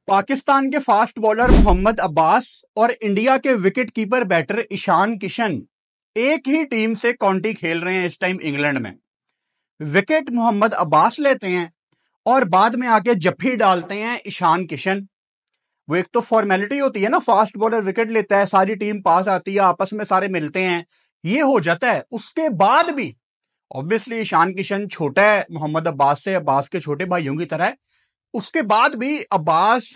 पाकिस्तान के fast bowler Mohammad Abbas और India के wicket keeper batter Ishan Kishan एक ही टीम से काउंटी खेल रहे हैं इस टाइम इंग्लैंड में। विकेट मोहम्मद अब्बास लेते हैं और बाद में आके जफ्फी डालते हैं ईशान किशन। वो एक तो फॉर्मेलिटी होती है ना, फास्ट बॉलर विकेट लेता है, सारी टीम पास आती है, आपस में सारे मिलते हैं, ये हो जाता है। उसके बाद भी ऑब्वियसली ईशान किशन छोटा है मोहम्मद अब्बास से, अब्बास के छोटे भाइयों की तरह है। उसके बाद भी अब्बास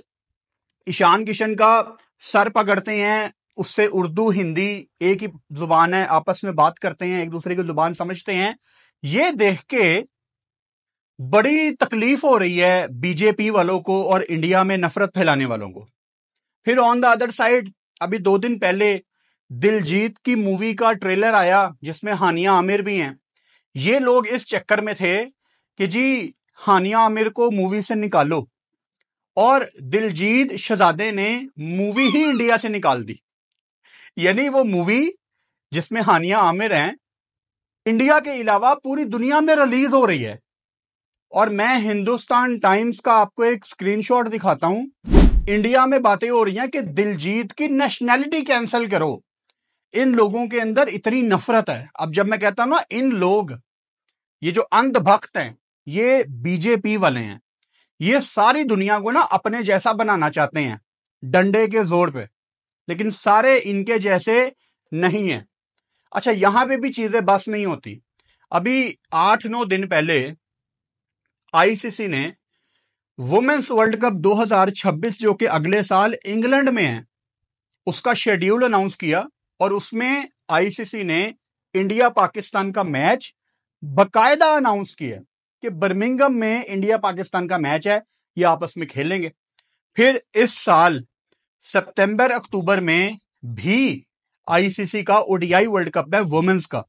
ईशान किशन का सर पकड़ते हैं, उससे उर्दू हिंदी एक ही जुबान है, आपस में बात करते हैं, एक दूसरे की जुबान समझते हैं। ये देख के बड़ी तकलीफ हो रही है बीजेपी वालों को और इंडिया में नफरत फैलाने वालों को। फिर ऑन द अदर साइड अभी 2 दिन पहले दिलजीत की मूवी का ट्रेलर आया जिसमें हानिया आमिर भी हैं। ये लोग इस चक्कर में थे कि जी हानिया आमिर को मूवी से निकालो, और दिलजीत शहजादे ने मूवी ही इंडिया से निकाल दी। यानी वो मूवी जिसमें हानिया आमिर हैं इंडिया के अलावा पूरी दुनिया में रिलीज हो रही है। और मैं हिंदुस्तान टाइम्स का आपको एक स्क्रीनशॉट दिखाता हूं। इंडिया में बातें हो रही हैं कि दिलजीत की नेशनैलिटी कैंसिल करो। इन लोगों के अंदर इतनी नफरत है। अब जब मैं कहता हूं ना इन लोग, ये जो अंधभक्त हैं, ये बीजेपी वाले हैं, ये सारी दुनिया को ना अपने जैसा बनाना चाहते हैं डंडे के जोर पे, लेकिन सारे इनके जैसे नहीं है। अच्छा, यहां पे भी चीजें बस नहीं होती। अभी 8-9 दिन पहले आईसीसी ने वुमेन्स वर्ल्ड कप 2026 जो कि अगले साल इंग्लैंड में है, उसका शेड्यूल अनाउंस किया। और उसमें आईसीसी ने इंडिया पाकिस्तान का मैच बकायदा अनाउंस किया कि बर्मिंघम में इंडिया पाकिस्तान का मैच है, ये आपस में खेलेंगे। फिर इस साल सितंबर अक्टूबर में भी आईसीसी का ओडीआई वर्ल्ड कप है वुमेन्स का,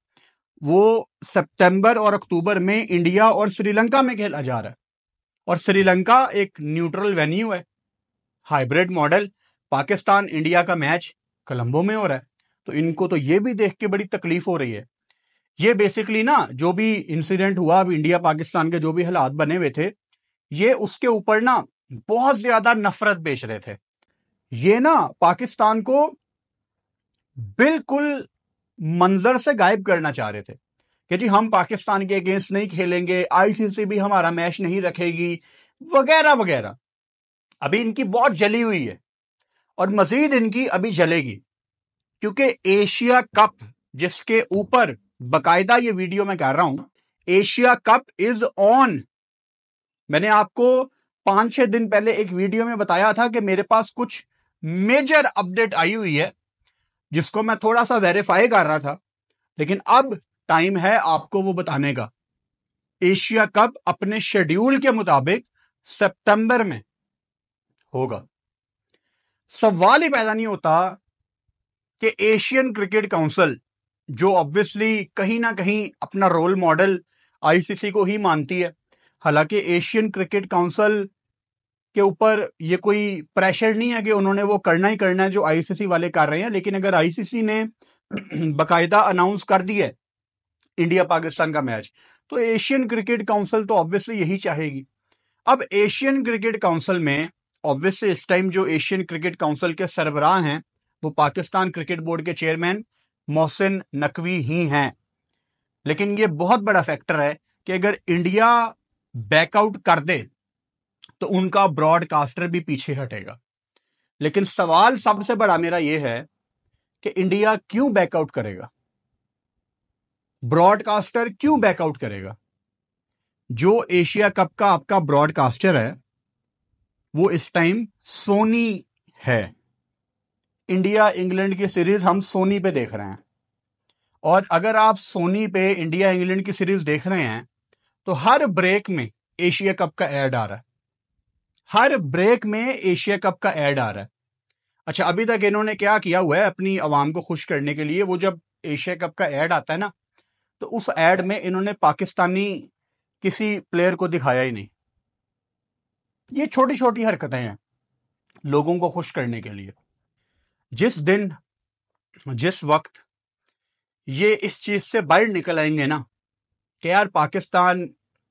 वो सितंबर और अक्टूबर में इंडिया और श्रीलंका में खेला जा रहा है। और श्रीलंका एक न्यूट्रल वेन्यू है, हाइब्रिड मॉडल। पाकिस्तान इंडिया का मैच कोलंबो में हो रहा है। तो इनको तो ये भी देख के बड़ी तकलीफ हो रही है। ये बेसिकली ना जो भी इंसिडेंट हुआ, अब इंडिया पाकिस्तान के जो भी हालात बने हुए थे, ये उसके ऊपर ना बहुत ज्यादा नफरत बेच रहे थे। ये ना पाकिस्तान को बिल्कुल मंजर से गायब करना चाह रहे थे कि जी हम पाकिस्तान के अगेंस्ट नहीं खेलेंगे, आईसीसी भी हमारा मैच नहीं रखेगी, वगैरह वगैरह। अभी इनकी बहुत जली हुई है और मजीद इनकी अभी जलेगी, क्योंकि एशिया कप जिसके ऊपर बकायदा ये वीडियो मैं कर रहा हूं, एशिया कप इज ऑन। मैंने आपको 5-6 दिन पहले एक वीडियो में बताया था कि मेरे पास कुछ मेजर अपडेट आई हुई है जिसको मैं थोड़ा सा वेरीफाई कर रहा था, लेकिन अब टाइम है आपको वो बताने का। एशिया कप अपने शेड्यूल के मुताबिक सितंबर में होगा। सवाल ही पैदा नहीं होता कि एशियन क्रिकेट काउंसिल, जो ऑब्वियसली कहीं ना कहीं अपना रोल मॉडल आईसीसी को ही मानती है, हालांकि एशियन क्रिकेट काउंसिल के ऊपर ये कोई प्रेशर नहीं है कि उन्होंने वो करना ही करना है जो आईसीसी वाले कर रहे हैं, लेकिन अगर आईसीसी ने बकायदा अनाउंस कर दिया है इंडिया पाकिस्तान का मैच, तो एशियन क्रिकेट काउंसिल तो ऑब्वियसली यही चाहेगी। अब एशियन क्रिकेट काउंसिल में ऑब्वियसली इस टाइम जो एशियन क्रिकेट काउंसिल के सरबराह हैं वो पाकिस्तान क्रिकेट बोर्ड के चेयरमैन मोहसिन नकवी ही हैं। लेकिन ये बहुत बड़ा फैक्टर है कि अगर इंडिया बैकआउट कर दे तो उनका ब्रॉडकास्टर भी पीछे हटेगा। लेकिन सवाल सबसे बड़ा मेरा यह है कि इंडिया क्यों बैकआउट करेगा, ब्रॉडकास्टर क्यों बैकआउट करेगा? जो एशिया कप का आपका ब्रॉडकास्टर है वो इस टाइम सोनी है। इंडिया इंग्लैंड की सीरीज हम सोनी पे देख रहे हैं, और अगर आप सोनी पे इंडिया इंग्लैंड की सीरीज देख रहे हैं तो हर ब्रेक में एशिया कप का ऐड आ रहा है, हर ब्रेक में एशिया कप का ऐड आ रहा है। अच्छा, अभी तक इन्होंने क्या किया हुआ है अपनी आवाम को खुश करने के लिए, वो जब एशिया कप का ऐड आता है ना तो उस ऐड में इन्होंने पाकिस्तानी किसी प्लेयर को दिखाया ही नहीं। ये छोटी छोटी हरकतें हैं लोगों को खुश करने के लिए। जिस दिन जिस वक्त ये इस चीज से बाहर निकल आएंगे ना कि यार पाकिस्तान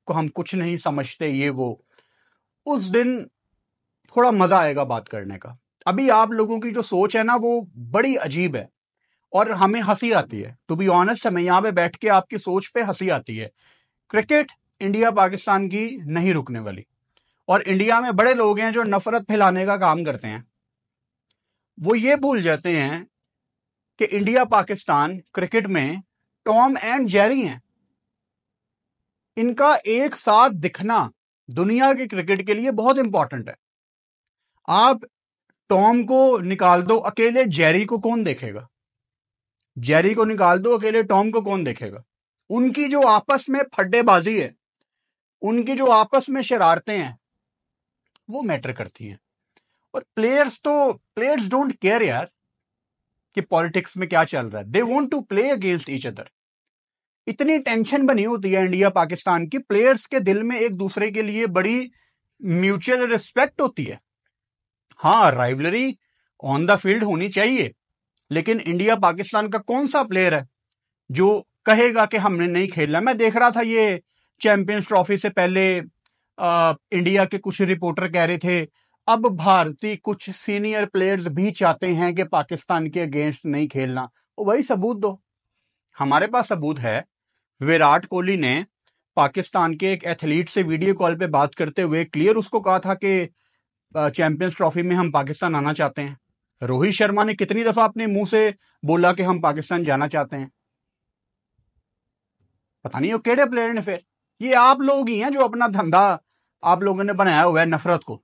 को हम कुछ नहीं समझते ये वो, उस दिन थोड़ा मजा आएगा बात करने का। अभी आप लोगों की जो सोच है ना वो बड़ी अजीब है और हमें हंसी आती है। टू बी ऑनेस्ट, हमें यहाँ पे बैठ के आपकी सोच पे हंसी आती है। क्रिकेट इंडिया पाकिस्तान की नहीं रुकने वाली, और इंडिया में बड़े लोग हैं जो नफरत फैलाने का काम करते हैं। वो ये भूल जाते हैं कि इंडिया पाकिस्तान क्रिकेट में टॉम एंड जेरी हैं। इनका एक साथ दिखना दुनिया के क्रिकेट के लिए बहुत इंपॉर्टेंट है। आप टॉम को निकाल दो, अकेले जेरी को कौन देखेगा? जेरी को निकाल दो, अकेले टॉम को कौन देखेगा? उनकी जो आपस में फड्डेबाजी है, उनकी जो आपस में शरारतें हैं, वो मैटर करती हैं। और प्लेयर्स डोंट केयर यार कि पॉलिटिक्स में क्या चल रहा है। They want to play against each other. इतनी टेंशन बनी होती है इंडिया पाकिस्तान की, प्लेयर्स के दिल में एक दूसरे के लिए बड़ी म्यूचुअल रिस्पेक्ट होती है। हाँ, राइवलरी ऑन द फील्ड होनी चाहिए, लेकिन इंडिया पाकिस्तान का कौन सा प्लेयर है जो कहेगा कि हमने नहीं खेलना? मैं देख रहा था ये चैंपियंस ट्रॉफी से पहले इंडिया के कुछ रिपोर्टर कह रहे थे अब भारतीय कुछ सीनियर प्लेयर्स भी चाहते हैं कि पाकिस्तान के अगेंस्ट नहीं खेलना। वो भाई सबूत दो। हमारे पास सबूत है। विराट कोहली ने पाकिस्तान के एक एथलीट से वीडियो कॉल पे बात करते हुए क्लियर उसको कहा था कि चैंपियंस ट्रॉफी में हम पाकिस्तान आना चाहते हैं। रोहित शर्मा ने कितनी दफा अपने मुंह से बोला कि हम पाकिस्तान जाना चाहते हैं। पता नहीं वो केड़े प्लेयर ने फिर। ये आप लोग ही हैं जो अपना धंधा आप लोगों ने बनाया हुआ है नफरत को।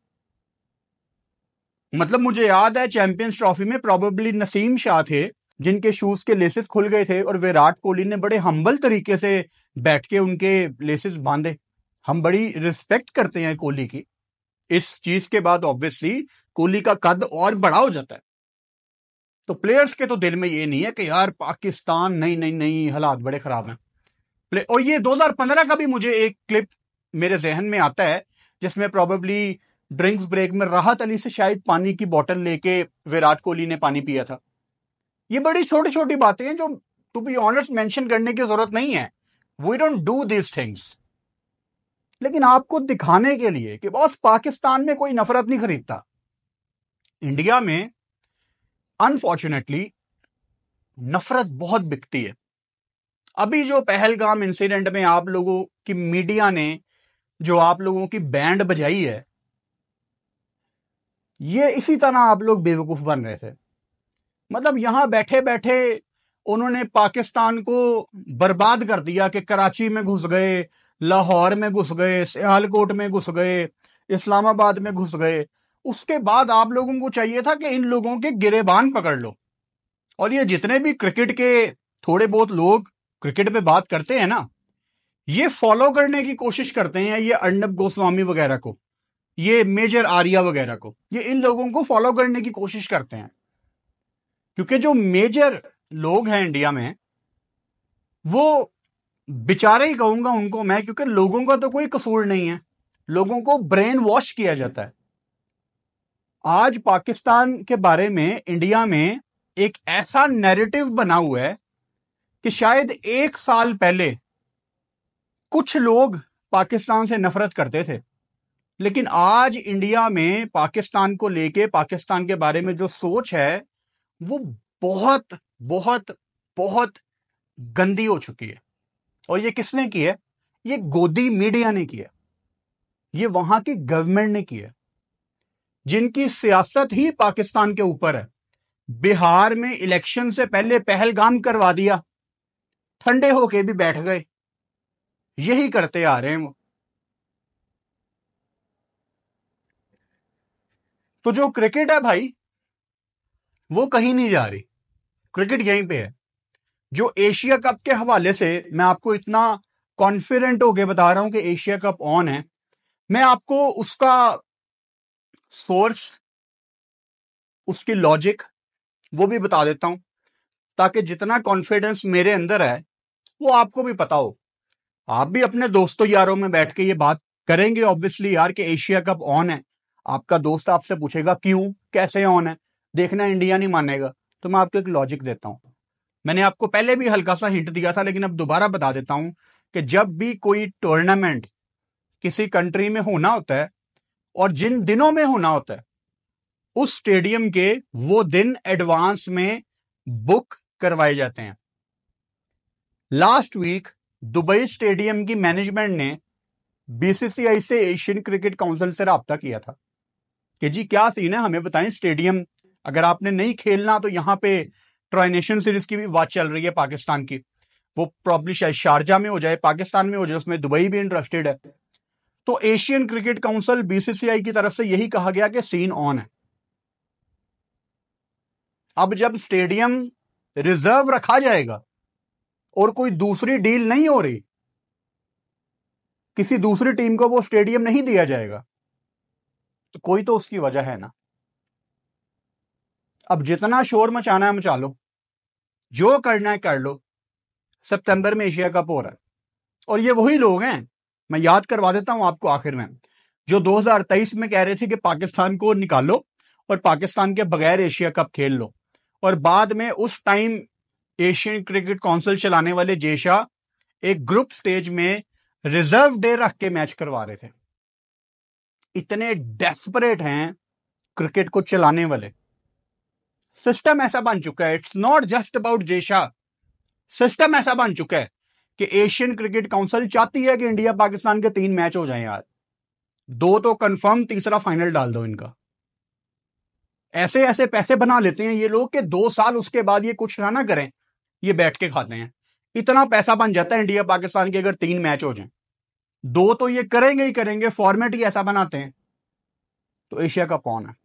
मतलब मुझे याद है चैंपियंस ट्रॉफी में प्रोबेबली नसीम शाह थे जिनके शूज के लेसेस खुल गए थे और विराट कोहली ने बड़े हम्बल तरीके से बैठ के उनके लेसेस बांधे। हम बड़ी रिस्पेक्ट करते हैं कोहली की। इस चीज के बाद ऑब्वियसली कोहली का कद और बड़ा हो जाता है। तो प्लेयर्स के तो दिल में ये नहीं है कि यार पाकिस्तान नहीं नहीं नहीं, हालात बड़े खराब हैं। और ये 2015 का भी मुझे एक क्लिप मेरे जहन में आता है जिसमें प्रोबेबली ड्रिंक्स ब्रेक में राहत अली से शायद पानी की बोतल लेके विराट कोहली ने पानी पिया था। ये बड़ी छोटी छोटी बातें हैं जो टू बी ऑनेस्ट मेंशन करने की जरूरत नहीं है। We don't do this things, लेकिन आपको दिखाने के लिए कि बस पाकिस्तान में कोई नफरत नहीं खरीदता। इंडिया में अनफॉर्चुनेटली नफरत बहुत बिकती है। अभी जो पहलगाम इंसिडेंट में आप लोगों की मीडिया ने जो आप लोगों की बैंड बजाई है, ये इसी तरह आप लोग बेवकूफ बन रहे थे। मतलब यहां बैठे बैठे उन्होंने पाकिस्तान को बर्बाद कर दिया कि कराची में घुस गए, लाहौर में घुस गए, सियालकोट में घुस गए, इस्लामाबाद में घुस गए। उसके बाद आप लोगों को चाहिए था कि इन लोगों के गिरेबान पकड़ लो। और ये जितने भी क्रिकेट के थोड़े बहुत लोग क्रिकेट पे बात करते हैं ना, ये फॉलो करने की कोशिश करते हैं ये अर्नब गोस्वामी वगैरह को, ये मेजर आर्या वगैरह को, ये इन लोगों को फॉलो करने की कोशिश करते हैं। क्योंकि जो मेजर लोग हैं इंडिया में वो बेचारे ही कहूंगा उनको मैं, क्योंकि लोगों का तो कोई कसूर नहीं है। लोगों को ब्रेन वॉश किया जाता है। आज पाकिस्तान के बारे में इंडिया में एक ऐसा नैरेटिव बना हुआ है कि शायद 1 साल पहले कुछ लोग पाकिस्तान से नफरत करते थे, लेकिन आज इंडिया में पाकिस्तान को लेके, पाकिस्तान के बारे में जो सोच है वो बहुत बहुत बहुत गंदी हो चुकी है। और ये किसने की है? ये गोदी मीडिया ने की है, ये वहां की गवर्नमेंट ने की है, जिनकी सियासत ही पाकिस्तान के ऊपर है। बिहार में इलेक्शन से पहले पहलगाम करवा दिया, ठंडे होके भी बैठ गए। यही करते आ रहे हैं वो। तो जो क्रिकेट है भाई वो कहीं नहीं जा रही, क्रिकेट यहीं पे है। जो एशिया कप के हवाले से मैं आपको इतना कॉन्फिडेंट होके बता रहा हूं कि एशिया कप ऑन है, मैं आपको उसका सोर्स, उसकी लॉजिक वो भी बता देता हूं, ताकि जितना कॉन्फिडेंस मेरे अंदर है वो आपको भी पता हो। आप भी अपने दोस्तों यारों में बैठ के ये बात करेंगे ऑब्वियसली यार कि एशिया कप ऑन है। आपका दोस्त आपसे पूछेगा क्यों, कैसे ऑन है, देखना इंडिया नहीं मानेगा। तो मैं आपको एक लॉजिक देता हूं। मैंने आपको पहले भी हल्का सा हिंट दिया था, लेकिन अब दोबारा बता देता हूं कि जब भी कोई टूर्नामेंट किसी कंट्री में होना होता है, और जिन दिनों में होना होता है उस स्टेडियम के वो दिन एडवांस में बुक करवाए जाते हैं। लास्ट वीक दुबई स्टेडियम की मैनेजमेंट ने बीसीसीआई से एशियन क्रिकेट काउंसिल से राब्ता किया था कि जी क्या सीन है, हमें बताएं, स्टेडियम अगर आपने नहीं खेलना तो यहां पे ट्राई नेशन सीरीज की भी बात चल रही है पाकिस्तान की, वो प्रॉब्ली शायद शारजा में हो जाए, पाकिस्तान में हो जाए, उसमें दुबई भी इंटरेस्टेड है। तो एशियन क्रिकेट काउंसिल बीसीसीआई की तरफ से यही कहा गया कि सीन ऑन है। अब जब स्टेडियम रिजर्व रखा जाएगा और कोई दूसरी डील नहीं हो रही, किसी दूसरी टीम को वो स्टेडियम नहीं दिया जाएगा, तो कोई तो उसकी वजह है ना। अब जितना शोर मचाना है मचा लो, जो करना है कर लो। सितंबर में एशिया कप हो रहा है और ये वही लोग हैं, मैं याद करवा देता हूं आपको आखिर में, जो 2023 में कह रहे थे कि पाकिस्तान को निकालो और पाकिस्तान के बगैर एशिया कप खेल लो, और बाद में उस टाइम एशियन क्रिकेट काउंसिल चलाने वाले जेशा एक ग्रुप स्टेज में रिजर्व डे रख के मैच करवा रहे थे। इतने डेस्परेट हैं क्रिकेट को चलाने वाले। सिस्टम ऐसा बन चुका है, इट्स नॉट जस्ट अबाउट जेशा, सिस्टम ऐसा बन चुका है कि एशियन क्रिकेट काउंसिल चाहती है कि इंडिया पाकिस्तान के 3 मैच हो जाएं यार, 2 तो कंफर्म, तीसरा फाइनल डाल दो इनका। ऐसे ऐसे पैसे बना लेते हैं ये लोग कि 2 साल उसके बाद ये कुछ ना करें, ये बैठ के खाते हैं। इतना पैसा बन जाता है इंडिया पाकिस्तान के अगर 3 मैच हो जाएं, 2 तो ये करेंगे ही करेंगे, फॉर्मेट ही ऐसा बनाते हैं। तो एशिया कप ऑन है।